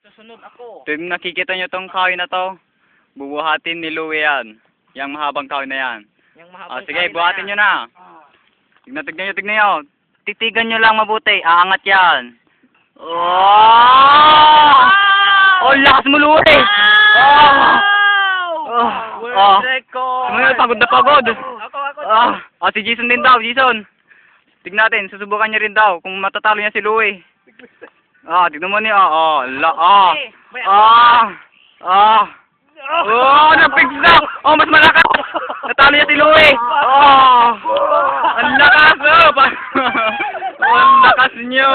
Susunod ako. Kung nakikita nyo tong kahoy na to, bubuhatin ni Louie yan. Yang mahabang kahoy na yan. Yung mahabang Sige, kahoy buhatin yan. nyo na. Tignan nyo. Titigan nyo lang mabuti. Aangat yan. Oh! Oh, lakas mo, Louie! World record! Sumunod, pagod na pagod. Ako. Si Jason din daw, Jason. Tignan natin, susubukan niya rin daw kung matatalo niya si Louie. Tignan mo niya. Napigsa! Mas malakas! Natalo niya si Louie! Ang lakas! Ang lakas niyo!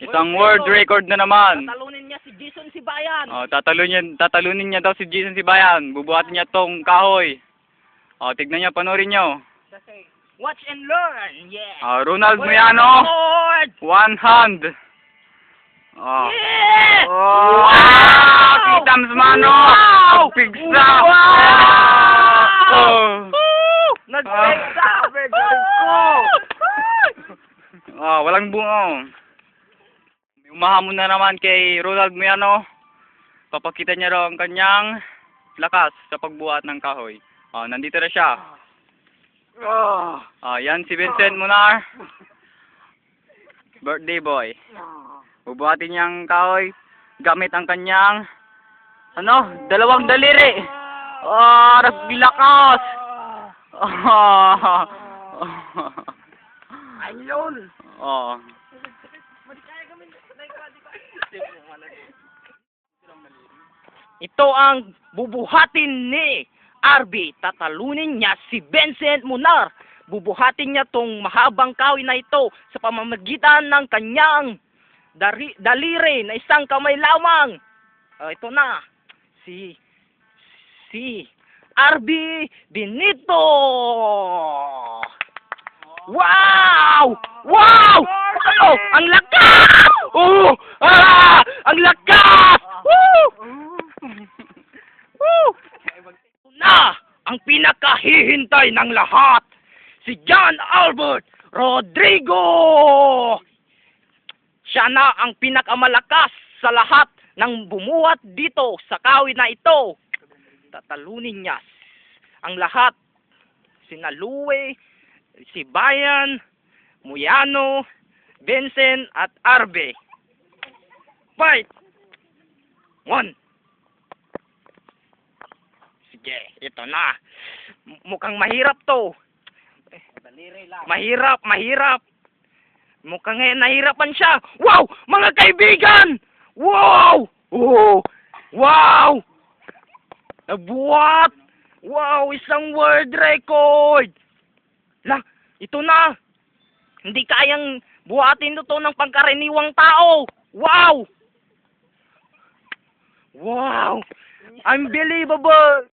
Isang world record na naman. Tatalunin niya si Jason Sibayan. Tatalunin niya daw si Jason Sibayan. Bubuhatin niya tong kahoy. Tignan niyo, panoorin niyo. Watch and learn. Yeah. Ronald Moyano. One hand. Yeah! Wow! Kitams mano! Pigsa! Nagpigsa! Walang bungo. Umahamon na naman kay Ronald Moyano. Papakita niya raw ang kanyang lakas sa pagbuhat ng kahoy. Nandito na siya. Yan si Vincent Munar. Birthday boy. Bubuhatin niyang kahoy gamit ang kanyang dalawang daliri. Lakas. Ayun. Ito ang bubuhatin ni RB. Tatalunin niya si Vincent Munar. Bubuhatin niya tong mahabang kahoy na ito sa pamamagitan ng kanyang daliri na isang kamay lamang. Ito na. Si RB Benito. Wow! Wow! Ang lakas! Ang lakas! Ang pinakahihintay ng lahat, si John Albert Rodrigo. Siya na ang pinakamalakas sa lahat ng bumuhat dito sa kahoy na ito. Tatalunin niya ang lahat, sina Louie, si Bayan, Moyano, Vincent at Arbe. Fight! 1. Sige, ito na. Mukhang mahirap to. Mahirap. Mukhang nahirapan siya. Wow! Mga kaibigan! Wow! Wow! Nabuhat! Wow! Isang world record! Ito na! Hindi kayang buhatin ito ng pangkaraniwang tao! Wow! Wow! Unbelievable!